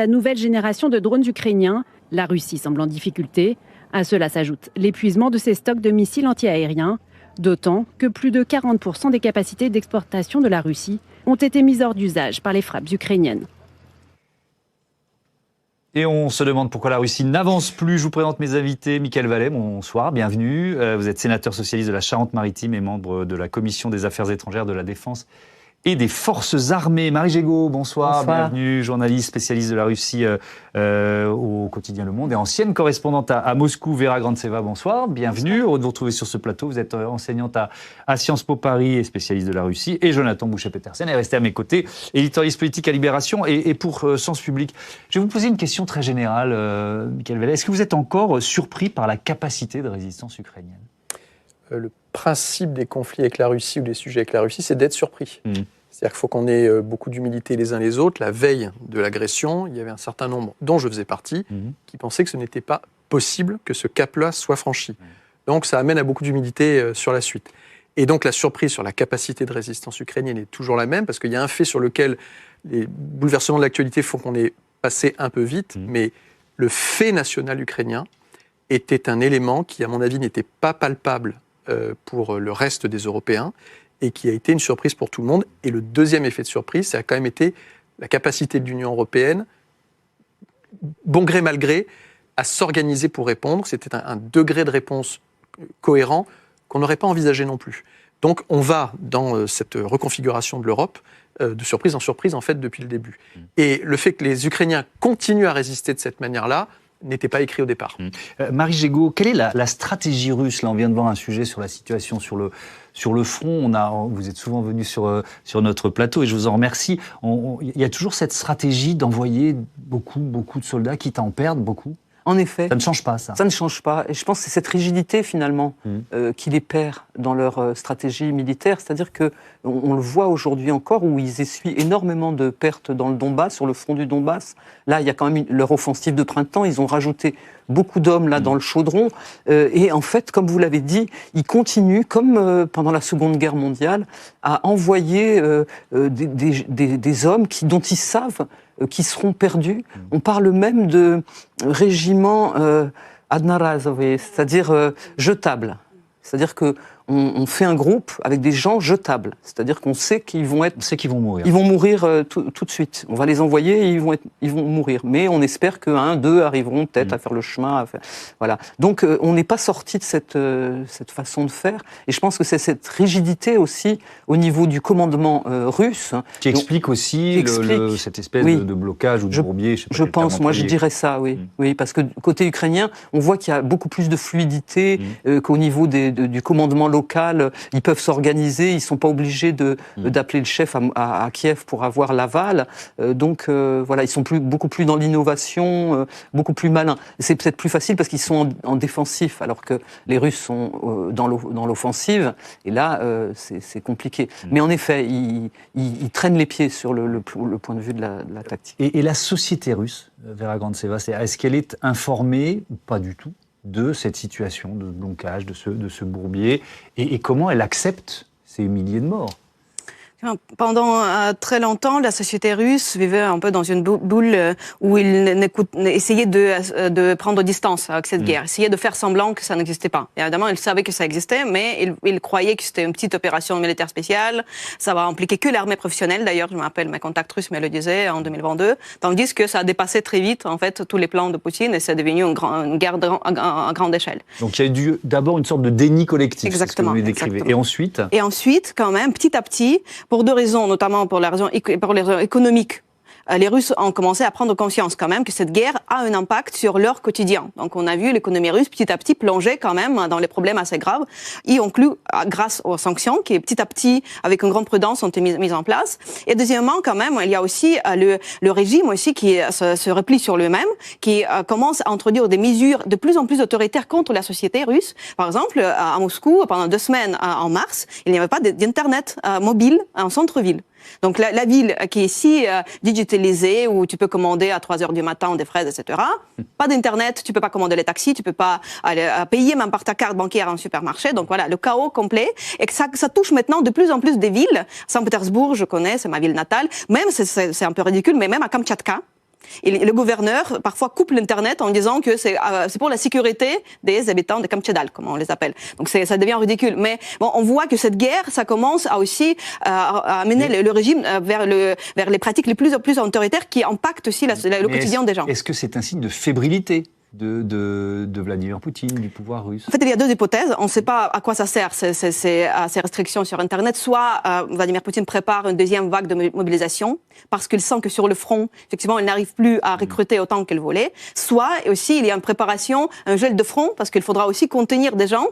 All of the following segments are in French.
La nouvelle génération de drones ukrainiens, la Russie semble en difficulté. À cela s'ajoute l'épuisement de ses stocks de missiles antiaériens, d'autant que plus de 40% des capacités d'exportation de la Russie ont été mises hors d'usage par les frappes ukrainiennes. Et on se demande pourquoi la Russie n'avance plus. Je vous présente mes invités. Mickaël Vallet, bonsoir, bienvenue. Vous êtes sénateur socialiste de la Charente-Maritime et membre de la Commission des Affaires étrangères, de la Défense et des Forces armées. Marie Gégaud, bonsoir, bienvenue, journaliste spécialiste de la Russie au quotidien Le Monde et ancienne correspondante à Moscou. Vera Grantseva, bonsoir, bienvenue. Heureux de vous retrouver sur ce plateau. Vous êtes enseignante à Sciences Po Paris et spécialiste de la Russie. Et Jonathan Boucher-Petersen est resté à mes côtés, éditorialiste politique à Libération et pour Sens Public. Je vais vous poser une question très générale, Mickaël Vallet. Est-ce que vous êtes encore surpris par la capacité de résistance ukrainienne ? Le principe des conflits avec la Russie ou des sujets avec la Russie, c'est d'être surpris. C'est-à-dire qu'il faut qu'on ait beaucoup d'humilité les uns les autres. La veille de l'agression, il y avait un certain nombre, dont je faisais partie, qui pensaient que ce n'était pas possible que ce cap-là soit franchi. Donc ça amène à beaucoup d'humilité sur la suite. Et donc la surprise sur la capacité de résistance ukrainienne est toujours la même, parce qu'il y a un fait sur lequel les bouleversements de l'actualité font qu'on est passé un peu vite, mais le fait national ukrainien était un élément qui, à mon avis, n'était pas palpable pour le reste des Européens et qui a été une surprise pour tout le monde. Et le deuxième effet de surprise, ça a quand même été la capacité de l'Union européenne, bon gré mal gré, à s'organiser pour répondre. C'était un degré de réponse cohérent qu'on n'aurait pas envisagé non plus. Donc on va dans cette reconfiguration de l'Europe de surprise en surprise en fait depuis le début. Et le fait que les Ukrainiens continuent à résister de cette manière-là n'était pas écrit au départ. Marie Gégaud, quelle est la stratégie russe ? Là, on vient de voir un sujet sur la situation sur le front. Vous êtes souvent venu sur notre plateau et je vous en remercie. Il y a toujours cette stratégie d'envoyer beaucoup de soldats, quitte à en perdre beaucoup. En effet. Ça ne change pas, ça. Ça ne change pas. Et je pense que c'est cette rigidité, finalement, qui les perd dans leur stratégie militaire. C'est-à-dire qu'on le voit aujourd'hui encore, où ils essuient énormément de pertes dans le Donbass, sur le front du Donbass. Là, il y a quand même leur offensive de printemps. Ils ont rajouté beaucoup d'hommes là dans le chaudron. Et en fait, comme vous l'avez dit, ils continuent, comme pendant la Seconde Guerre mondiale, à envoyer des hommes dont ils savent qui seront perdus. On parle même de régiment adnarazové, c'est-à-dire jetable. C'est-à-dire qu'on fait un groupe avec des gens jetables. C'est-à-dire qu'on sait qu'ils vont être... On sait qu'ils vont mourir. Ils vont mourir tout de suite. On va les envoyer et ils vont mourir. Mais on espère qu'un, deux arriveront peut-être à faire le chemin. Voilà. Donc on n'est pas sorti de cette façon de faire. Et je pense que c'est cette rigidité aussi au niveau du commandement russe. Qui explique aussi cette espèce de blocage ou de bourbier. Je pense, moi je dirais ça, oui. Oui, parce que côté ukrainien, on voit qu'il y a beaucoup plus de fluidité qu'au niveau du commandement local. Ils peuvent s'organiser, ils ne sont pas obligés d'appeler le chef à Kiev pour avoir l'aval. Donc voilà, ils sont beaucoup plus dans l'innovation, beaucoup plus malins. C'est peut-être plus facile parce qu'ils sont en défensif, alors que les Russes sont dans l'offensive. Et là, c'est compliqué. Mais en effet, ils traînent les pieds sur le point de vue de la tactique. Et la société russe, Vera Grantseva, est-ce qu'elle est informée ou pas du tout de cette situation de blocage, de ce bourbier, et comment elle accepte ces milliers de morts ? Pendant très longtemps, la société russe vivait un peu dans une boule où il essayait de prendre distance avec cette guerre, essayait de faire semblant que ça n'existait pas. Et évidemment, il savait que ça existait, mais il croyait que c'était une petite opération militaire spéciale. Ça va impliquer que l'armée professionnelle. D'ailleurs, je me rappelle, mes contacts russes me le disaient en 2022. Tandis que ça a dépassé très vite, en fait, tous les plans de Poutine et c'est devenu une guerre à grande échelle. Donc il y a eu d'abord une sorte de déni collectif. Exactement. C'est ce que vous décrivez. Exactement. Et ensuite, quand même, petit à petit, pour deux raisons, notamment pour les raisons économiques. Les Russes ont commencé à prendre conscience quand même que cette guerre a un impact sur leur quotidien. Donc on a vu l'économie russe petit à petit plonger quand même dans les problèmes assez graves, y inclus grâce aux sanctions qui petit à petit, avec une grande prudence, ont été mises en place. Et deuxièmement, quand même, il y a aussi le régime aussi qui se replie sur lui-même, qui commence à introduire des mesures de plus en plus autoritaires contre la société russe. Par exemple, à Moscou, pendant 2 semaines en mars, il n'y avait pas d'internet mobile en centre-ville. Donc la ville qui est si digitalisée, où tu peux commander à 3h du matin des fraises, etc. Pas d'internet, tu peux pas commander les taxis, tu peux pas aller payer même par ta carte bancaire en supermarché. Donc voilà, le chaos complet. Et que ça touche maintenant de plus en plus des villes. Saint-Pétersbourg, je connais, c'est ma ville natale. Même, c'est un peu ridicule, mais même à Kamtchatka, Et le gouverneur, parfois, coupe l'Internet en disant que c'est pour la sécurité des habitants de Kamtchadal, comme on les appelle. Donc ça devient ridicule. Mais bon, on voit que cette guerre, ça commence à aussi à amener le régime vers les pratiques les plus autoritaires qui impactent aussi le quotidien des gens. Est-ce que c'est un signe de fébrilité de Vladimir Poutine, du pouvoir russe? En fait, il y a deux hypothèses. On ne sait pas à quoi ça sert, ces restrictions sur Internet. Soit Vladimir Poutine prépare une deuxième vague de mobilisation, parce qu'il sent que sur le front, effectivement, il n'arrive plus à recruter autant qu'il voulait. Soit, et aussi, il y a une préparation, un gel de front, parce qu'il faudra aussi contenir des gens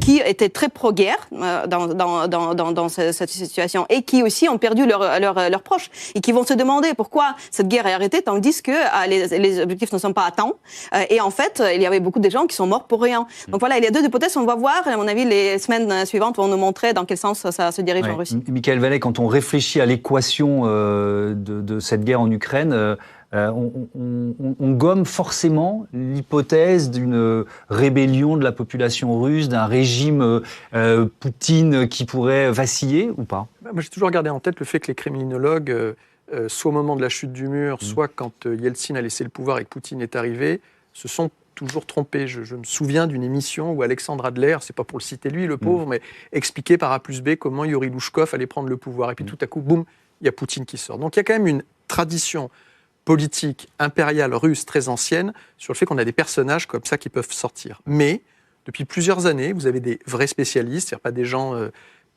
qui étaient très pro-guerre dans cette situation, et qui aussi ont perdu leurs proches, et qui vont se demander pourquoi cette guerre est arrêtée, tandis que les objectifs ne sont pas atteints. Et en fait, il y avait beaucoup de gens qui sont morts pour rien. Donc voilà, il y a deux hypothèses, on va voir. À mon avis, les semaines suivantes vont nous montrer dans quel sens ça se dirige en Russie. Michael Vallet, quand on réfléchit à l'équation de cette guerre en Ukraine, on gomme forcément l'hypothèse d'une rébellion de la population russe, d'un régime Poutine qui pourrait vaciller ou pas? Moi, j'ai toujours gardé en tête le fait que les kremlinologues, soit au moment de la chute du mur, soit quand Yeltsin a laissé le pouvoir et que Poutine est arrivé, se sont toujours trompés. Je me souviens d'une émission où Alexandre Adler, c'est pas pour le citer lui, le pauvre, mais expliquait par A plus B comment Yuri Louchkov allait prendre le pouvoir. Et puis tout à coup, boum, il y a Poutine qui sort. Donc il y a quand même une tradition politique impériale russe très ancienne sur le fait qu'on a des personnages comme ça qui peuvent sortir. Mais depuis plusieurs années, vous avez des vrais spécialistes, c'est-à-dire pas des gens,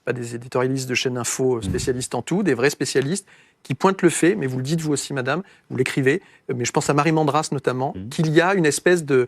pas des éditorialistes de chaînes info spécialistes en tout, des vrais spécialistes qui pointent le fait, mais vous le dites vous aussi, madame, vous l'écrivez, mais je pense à Marie Mandras notamment, qu'il y a une espèce de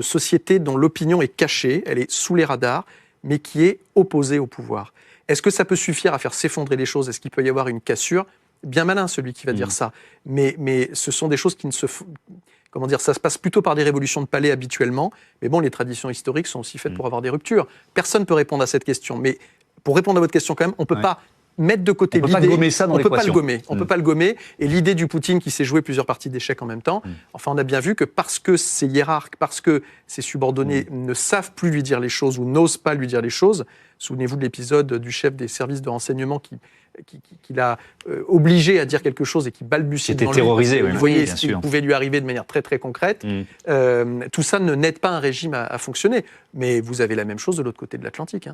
société dont l'opinion est cachée, elle est sous les radars, mais qui est opposée au pouvoir. Est-ce que ça peut suffire à faire s'effondrer les choses? Est-ce qu'il peut y avoir une cassure? Bien malin celui qui va dire ça, mais ce sont des choses qui ne se... ça se passe plutôt par des révolutions de palais habituellement, mais bon, les traditions historiques sont aussi faites pour avoir des ruptures. Personne ne peut répondre à cette question, mais pour répondre à votre question quand même, on ne peut pas mettre de côté l'idée... On ne peut pas gommer ça dans l'équation. On ne peut pas le gommer. Et l'idée du Poutine qui s'est joué plusieurs parties d'échecs en même temps, enfin on a bien vu que parce que ses hiérarques, parce que ses subordonnés ne savent plus lui dire les choses ou n'osent pas lui dire les choses, souvenez-vous de l'épisode du chef des services de renseignement qui l'a obligé à dire quelque chose et qui balbutiait devant lui. Terrorisé, vous voyez ce qui pouvait lui arriver de manière très très concrète. Tout ça n'aide pas un régime à fonctionner. Mais vous avez la même chose de l'autre côté de l'Atlantique.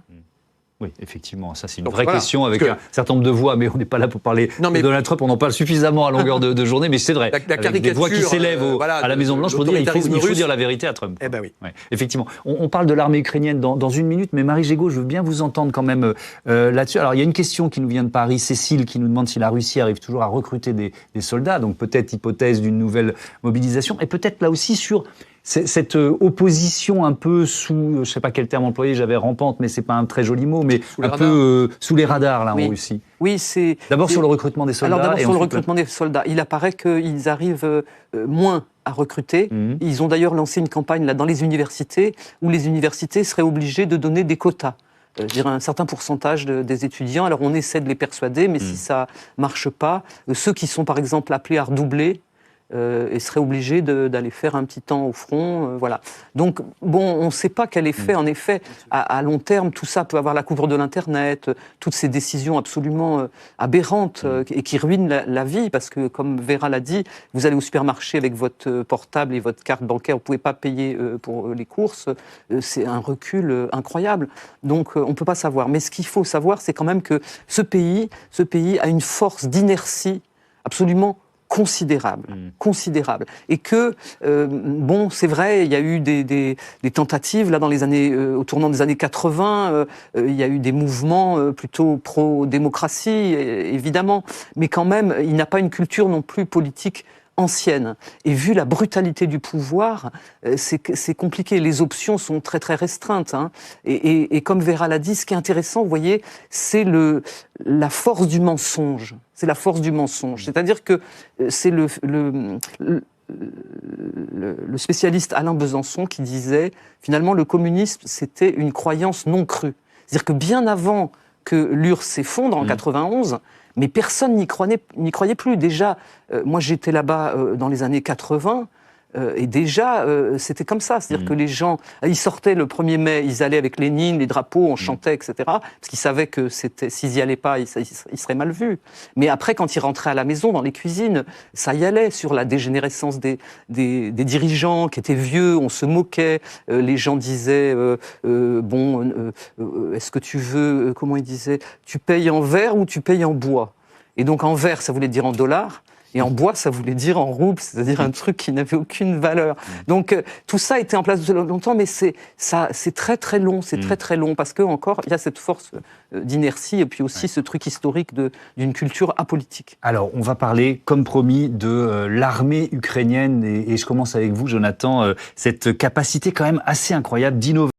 Oui, effectivement, ça c'est une vraie question avec un certain nombre de voix, mais on n'est pas là pour parler de Donald Trump, on en parle suffisamment à longueur de journée, mais c'est vrai. La caricature, des voix qui s'élèvent à la Maison-Blanche pour dire il faut dire la vérité à Trump. Eh ben oui. Ouais, effectivement. On parle de l'armée ukrainienne dans une minute, mais Marie Gégaud, je veux bien vous entendre quand même là-dessus. Alors il y a une question qui nous vient de Paris, Cécile, qui nous demande si la Russie arrive toujours à recruter des soldats, donc peut-être hypothèse d'une nouvelle mobilisation, et peut-être là aussi sur... Cette opposition un peu sous, je ne sais pas quel terme employer, j'avais rampante, mais ce n'est pas un très joli mot, mais un peu sous les radars là, en Russie. Oui, c'est... D'abord sur le recrutement des soldats. Alors d'abord sur le recrutement des soldats. Il apparaît qu'ils arrivent moins à recruter. Ils ont d'ailleurs lancé une campagne là, dans les universités, où les universités seraient obligées de donner des quotas. Je dirais un certain pourcentage des étudiants. Alors on essaie de les persuader, mais si ça ne marche pas, ceux qui sont par exemple appelés à redoubler, et serait obligé d'aller faire un petit temps au front, voilà. Donc, bon, on ne sait pas quel effet, en effet, à long terme, tout ça peut avoir la couvre de l'Internet, toutes ces décisions absolument aberrantes et qui ruinent la vie, parce que, comme Vera l'a dit, vous allez au supermarché avec votre portable et votre carte bancaire, vous ne pouvez pas payer pour les courses, c'est un recul incroyable. Donc, on ne peut pas savoir. Mais ce qu'il faut savoir, c'est quand même que ce pays a une force d'inertie absolument considérable. Et que, bon, c'est vrai, il y a eu des tentatives, là, dans les années, au tournant des années 80, il y a eu des mouvements plutôt pro-démocratie, évidemment, mais quand même, il n'a pas une culture non plus politique ancienne. Et vu la brutalité du pouvoir, c'est compliqué. Les options sont très très restreintes. Et comme Vera l'a dit, ce qui est intéressant, vous voyez, c'est la force du mensonge. C'est la force du mensonge. C'est-à-dire que c'est le spécialiste Alain Besançon qui disait, finalement, le communisme, c'était une croyance non crue. C'est-à-dire que bien avant que l'URSS s'effondre en 91, mais personne n'y croyait plus. Déjà, moi j'étais là-bas dans les années 80, Et déjà, c'était comme ça. C'est-à-dire que les gens, ils sortaient le 1er mai, ils allaient avec Lénine, les drapeaux, on chantait, etc. Parce qu'ils savaient que s'ils n'y allaient pas, ils seraient mal vus. Mais après, quand ils rentraient à la maison, dans les cuisines, ça y allait sur la dégénérescence des dirigeants qui étaient vieux, on se moquait. Les gens disaient, est-ce que tu veux, comment ils disaient, tu payes en verre ou tu payes en bois? Et donc en verre, ça voulait dire en dollars. Et en bois, ça voulait dire en rouble, c'est-à-dire un truc qui n'avait aucune valeur. Donc tout ça était en place depuis longtemps, mais c'est très très long, c'est très très long, parce qu'encore, il y a cette force d'inertie et puis aussi ce truc historique d'une culture apolitique. Alors, on va parler, comme promis, de l'armée ukrainienne, et je commence avec vous, Jonathan, cette capacité quand même assez incroyable d'innover.